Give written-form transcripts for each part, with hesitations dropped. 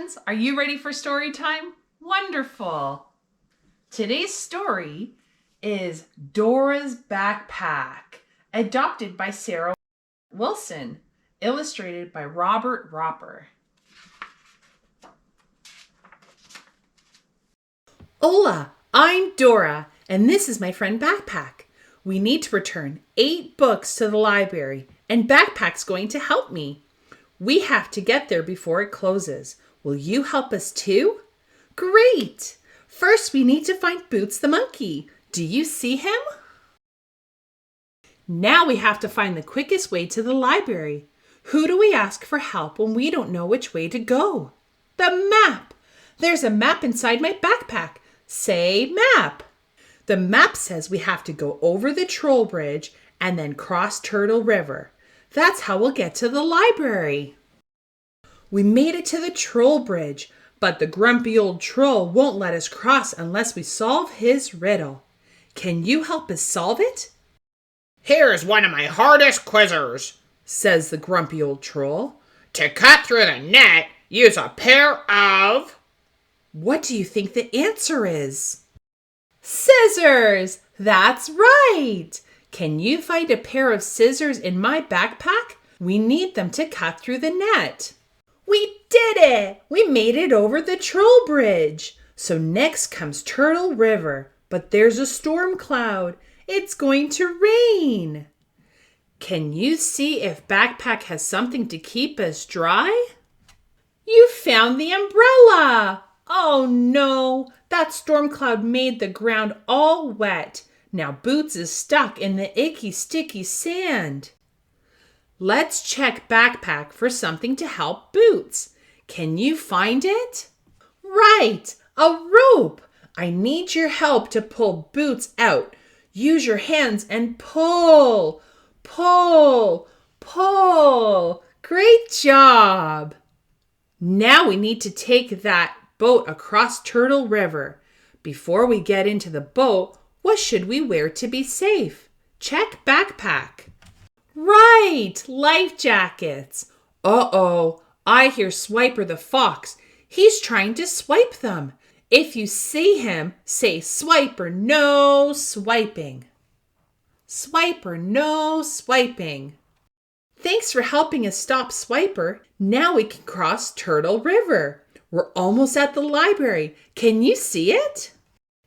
friends. Are you ready for story time? Wonderful. Today's story is Dora's Backpack, adopted by Sarah Wilson, illustrated by Robert Roper. Hola, I'm Dora, and this is my friend Backpack. We need to return 8 books to the library, and Backpack's going to help me. We have to get there before it closes. Will you help us too? Great! First, we need to find Boots the monkey. Do you see him? Now we have to find the quickest way to the library. Who do we ask for help when we don't know which way to go? The map! There's a map inside my backpack. Say map. The map says we have to go over the troll bridge and then cross Turtle River. That's how we'll get to the library. We made it to the troll bridge, but the grumpy old troll won't let us cross unless we solve his riddle. Can you help us solve it? Here's one of my hardest quizzers, says the grumpy old troll. To cut through the net, use a pair of... What do you think the answer is? Scissors! That's right! Can you find a pair of scissors in my backpack? We need them to cut through the net. We did it! We made it over the troll bridge. So next comes Turtle River, but there's a storm cloud. It's going to rain. Can you see if Backpack has something to keep us dry? You found the umbrella! Oh no, that storm cloud made the ground all wet. Now Boots is stuck in the icky, sticky sand. Let's check Backpack for something to help Boots. Can you find it? Right, a rope. I need your help to pull Boots out. Use your hands and pull, pull, pull. Great job. Now we need to take that boat across Turtle River. Before we get into the boat, what should we wear to be safe? Check Backpack. Right, life jackets. Uh-oh, I hear Swiper the fox. He's trying to swipe them. If you see him, say Swiper, no swiping. Swiper, no swiping. Thanks for helping us stop Swiper. Now we can cross Turtle River. We're almost at the library. Can you see it?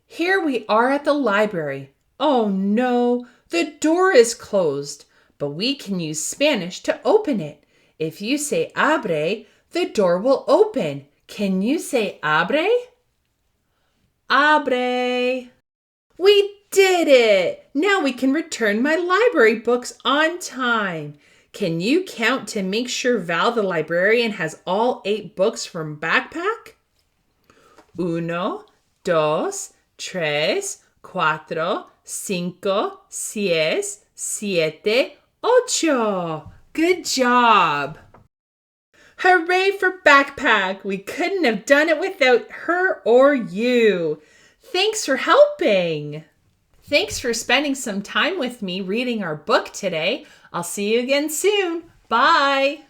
Here we are at the library. Oh no, the door is closed, but we can use Spanish to open it. If you say abre, the door will open. Can you say abre? Abre. We did it! Now we can return my library books on time. Can you count to make sure Val the librarian has all 8 books from Backpack? 1, 2, 3, 4, 5, 6, 7, 8. Good job. Hooray for Backpack. We couldn't have done it without her or you. Thanks for helping. Thanks for spending some time with me reading our book today. I'll see you again soon. Bye.